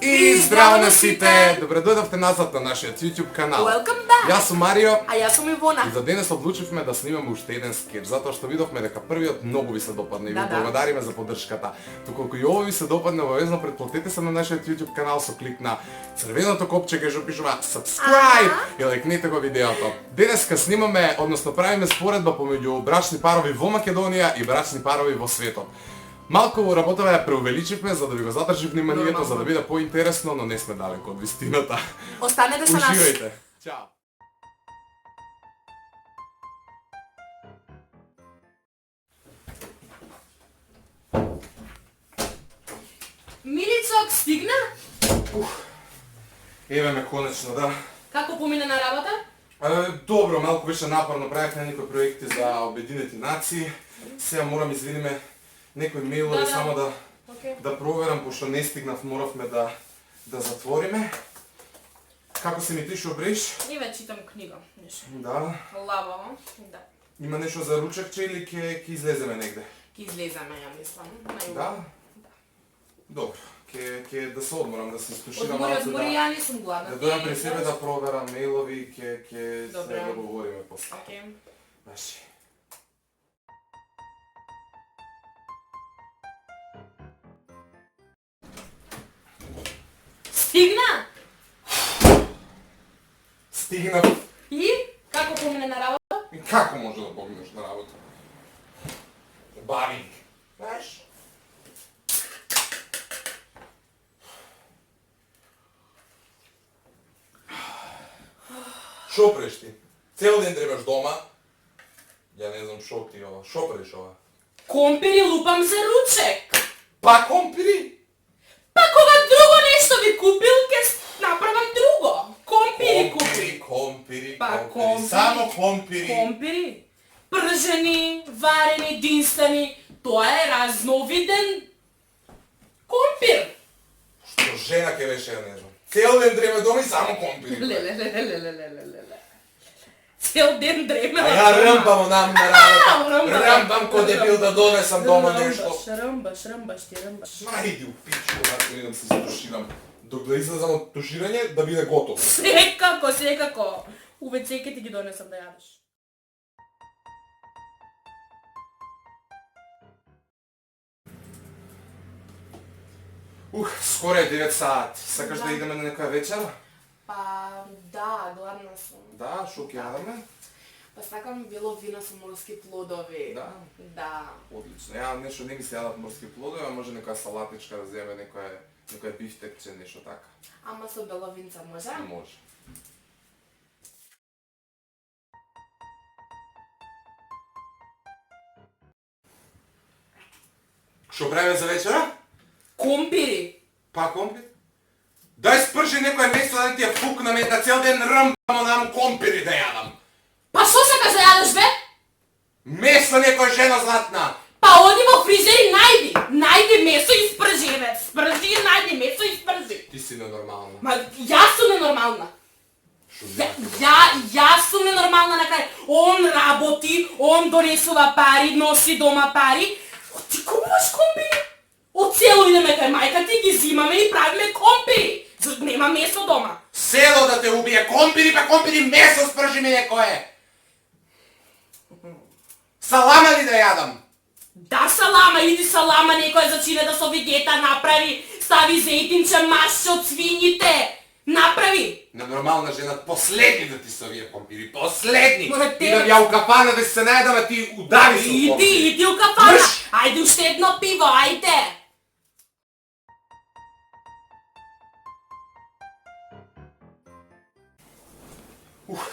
И здраво на сите! Добре дојдовте назад на нашиот YouTube канал. Welcome back! Јас сум Марио. А јас сум Ивона. И за денес одлучивме да снимаме уште еден скеч, затоа што видовме дека првиот многу ви се допадна и ви Да. благодариме за поддршката. Доколку и ово ви се допадне, обавезно претплатете се на нашиот YouTube канал со клик на црвеното копче кај што пишува subscribe и лајкнете го видеото. Денеска снимаме, односно правиме споредба помеѓу брачни парови во Македонија и брачни парови во светот. Малку работава ја преувеличивме за да ви го задржи вниманието, за да биде поинтересно, но не сме далеко од вистината. Останете со нас. Уживајте. Ćao. Милицок стигна? Еве ме конечно, да. Како помина на работа? Добро, малку беше напорно, правевме некои проекти за Обединети нации. Сега морам извидиме некои мејлови само да Океј. да проверам, пошто не стигнав, моравме да затвориме. Како се ми ти шо бреш? Еве читам книга, нешто. Да. Лабаво, да. Има нешто за ручекче или ќе излеземе негде? Ки излезаме, ја мислам, на југо. Да? Добро. Ќе да се одморам, да се стуширам Одмори, малку, одмори, ја не сум да гладна. дојдам при себе да проверам мејлови, ќе Добре. се договориме после. Океј. Баши. Стигна? Стигнав. И? Како помина на работа? И како може да поминеш на работа? Бавинг. Знаеш? Шо преш ти? Цел ден требаш дома. Ја не знам шо ти ова. Шо преш ова? Компири лупам за ручек. Па компири! Па кога друго нешто ви купил, ке направам друго. Компири купи. Компири, Па, компири. компири. Само компири. Компири. Пржени, варени, динстани. Тоа е разновиден компир. Што жена ке беше, ја не знам. Цел ден треба дома и само компири. Леле. Цел ден дреме. А ја ръмпам онам на работа. Ръмпам. Ръмпам ко дебил да донесам дома нешто. Ръмбаш ти. Најди у пичко, да идам се затуширам. Док да излезам од туширање, да биде готово. Секако. Увече ќе ти ги донесам да јадеш. Скоро е 9 саат. Сакаш Да. да идеме на некоја вечера? Па, да, гладна сум. Да, шо ќе јадеме? Па сакам бело вино со морски плодови. Да. Да. Одлично. Ја нешто не ми се јадат морски плодови, а може некоја салатичка да земе, некоја бифтекче, нешто така. Ама со бело винца може? Може. Што правиме за вечера? Компири. Па компир? Дај спржи некој место да ти ја фукнаме да цел ден ръмпам онам компири да јадам. Па што сакаш да јадеш бе? Место некоја жена златна. Па оди во фризер и најди месо и спржи, бе. Спржи и најди месо и спржи. Ти си ненормална. Ма јас сум ненормална. Шо Јас сум ненормална на крај. Он работи, он донесува пари, носи дома пари. Ти купуваш компири? Од село идеме кај мајка ти, ги зимаме и правиме компири. Зашто нема месо дома. Село да те убие, компири па компири, месо спржи ми некое. Салама ли да јадам? Да, салама, иди салама некоја зачинета со вегета направи. Стави зејтинче, машче од свињите. Направи. Ненормална жена, последни да ти се овие компири, последни! Ма те- Идам ја у кафана да се најдам, а ти удари се у компири. Иди у кафана. Мрш! Ајде уште едно пиво, ајде.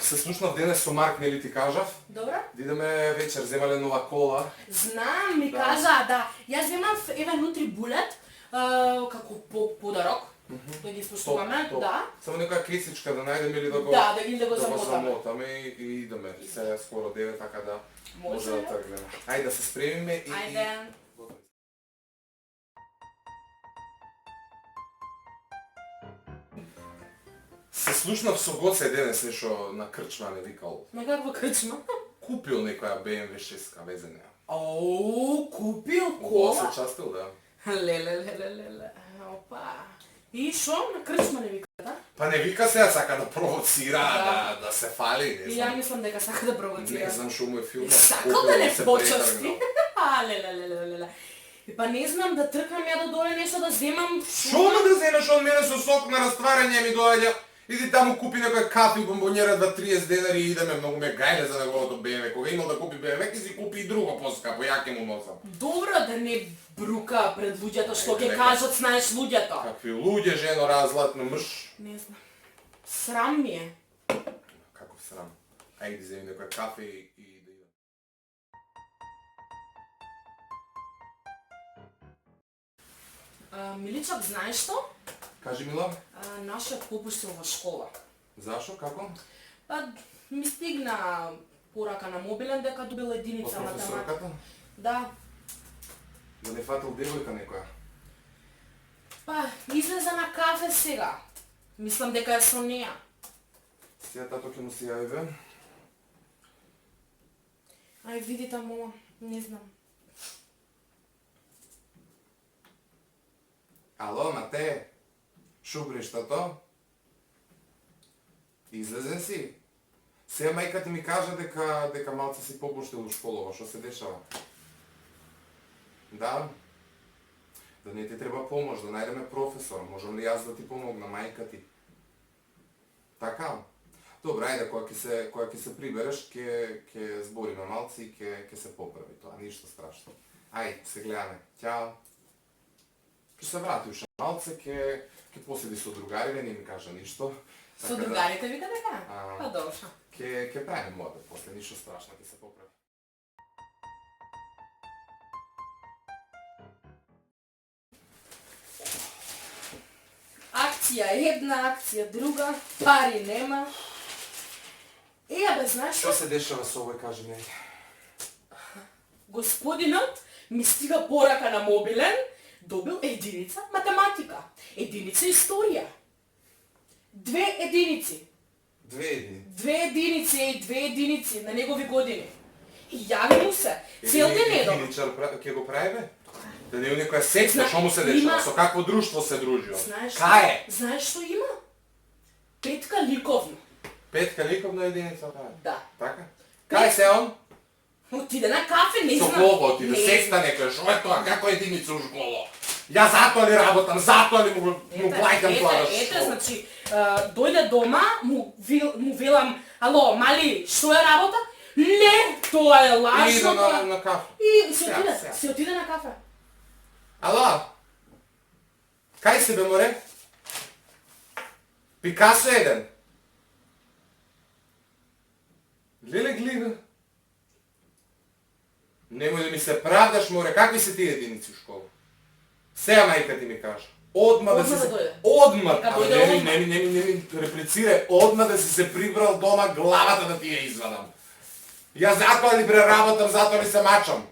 Се слушнав денес со Марк, нели ти кажав? Добро. Да идеме вечер, земале нова кола. Знам, ми Да. кажа, да. Јас земам еве нутри булет, како подарок. Да ги споштуваме, Топ. да. Само некоја кесичка да најдеме или да го Да го да го замотаме. замотаме и идеме. Сега е скоро 9, така да може да тргнеме. Ајде да се спремиме и Ајде. готови. Се слушнав со Гоце денес нешто на крчма ме викал. На каква крчма? Купил некоја BMW 6 везе неа. Оу, купил Кола кола? се частил, да. Леле. Опа. И шо? На крчма не вика, да? Па не вика сега, сака да провоцира, да се фали, не И ја знам. мислам дека сака да провоцира. Не знам шо му е филмот. Сакал да не се почасти. претргнал. Леле. И па не знам да тркам ја да доле нешто да земам. Шо ме да земеш од мене со сок на растварање ми доаѓа? Иди таму купи некој кафе и бомбонjera 2-30 денари и идеме, многу ме гајле за неговото БМВ. Кога имал да купи БМВ, ќе си купи и друго поскапо, ја ќе му носам. Добро да не брука пред луѓето што ќе Нека. кажат, знаеш луѓето. Какви луѓе, жено, разлатно мъж. Не знам. Срам ми е. Каков срам. Ајде, земи некој кафе и да идем. Миличок, знаеш што? Кажи, Мила, Нашиот попуштил во школа. зашо, како? Па ми стигна порака на мобилен дека добил единица Од математика. професорката? Да. Да не фатил девојка некоја? Па излеза на кафе сега. Мислам дека е со неа. Сега тато ќе му се јави, бе. Ај види таму, не знам. Ало, Мате, шо бреш, тато? Излезен си? Сега мајка ти ми кажа дека малце си попуштил у школова, шо се дешава? Да? Да не ти треба помош, да најдеме професор, можам ли јас да ти помогна, мајка ти? Така? Добре, ајде, кога ќе се прибереш, ќе збориме малци и ќе се поправи тоа, ништо страшно. Ајде, се гледаме. Ćao. Ќе се врати уште малце, ќе поседи со другарите, не ми кажа ништо. Со другарите вика дека? А. Па добро. Ќе правиме модел, после ништо страшно, ќе се поправи. Акција една, акција друга, пари нема. Бе, знаеш Што што? се дешава со овој, кажи ми? Господинот ми стига порака на мобилен, добил единица математика, единица историја. 2 единици. Две единици на негови години. И јави му се. Цел ден едо. Единичар ќе го прави, бе? Да не е некоја секта, што му се дешава? Има- Со какво друштво се дружи? Знаеш што? Кај е? Знаеш што има? Петка ликовна. Петка ликовна единица, да. Да. Така? Кај се он? Отиде на кафе, не Со знам. кого отиде? Не Секста некоја, што е тоа? Како единица у школа? Ја затоа ли работам, затоа ли му плаќам тоа да Ете, школа? значи, дојде дома, му велам, ало, мали, што е работа? Не, тоа е И лажно. иде тоа- на кафе. И Сега. се отиде на кафе. Ало? Кај си, бе, море? Пикасо еден. Леле, гледа. Немој да ми се правдаш, море, какви се тие единици у школа? Сега мајка ти ми кажа. Одма да Одма си да дојде. Одма! Нека Абе, дојде не одма. ми реплицирај. Одма да си се прибрал дома, главата да ти ја извадам. Ја затоа ли преработам, затоа ли се мачам.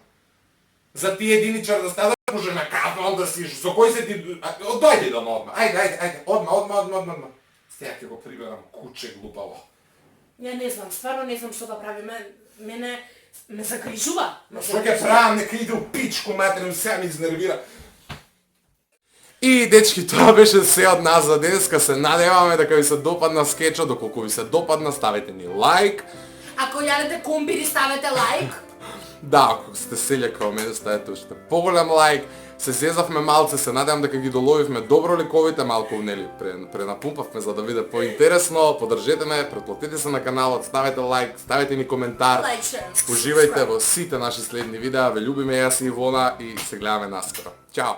За ти единичар да става, може на кафе, onda си, со кој се ти... Дојди дома одма. Ајде, одма. Сега ќе го приберам, куче глупаво. Ја не знам, стварно не знам што да правиме. Мене ме загрижува. Ма што ќе правам, нека иде у пичку, материм, сега ми изнервира. И, дечки, тоа беше се од нас за денеска. Се надеваме дека ви се допадна скечот. Доколку ви се допадна, ставете ни лайк. Ако јадете комбири, ставете лайк. Да, ако сте селја као мене, ставете уште поголем лайк. Се зезавме малце, се надевам дека ги доловивме добро ликовите, малку нели пренапумпавме за да биде поинтересно. Поддржете ме, претплатете се на каналот, ставете лайк, ставете ни коментар. Лайк, share, Уживајте во сите наши следни видеа. Ве љубиме јас и Ивона и се гледаме наскоро. Ćao!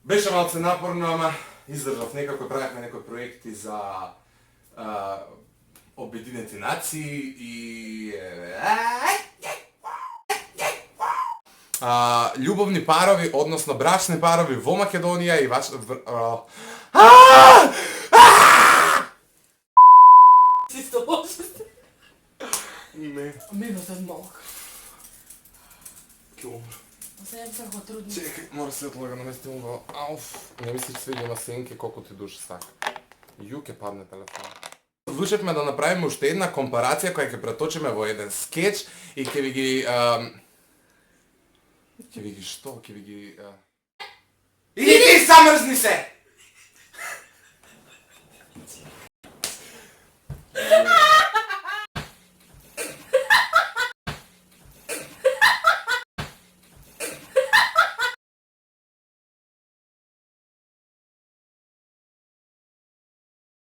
Беше малце напорно, ама издржав некако, правихме некои проекти за Обединети нации и љубовни парови, односно брачни парови во Македонија и Чисто лошо. Не, Минута малку. ќе умрам. Сега се го трудни. Чекај, мора се отлага наместим го. Ауф, не ми се свиѓа на сенке колку ти душ сака. Ју ќе падне телефон. Одлучивме да направиме уште една компарација која ќе преточиме во еден скеч и ќе ви ги Ќе ви ги што? Ќе ви ги... Иди ти замрзни се!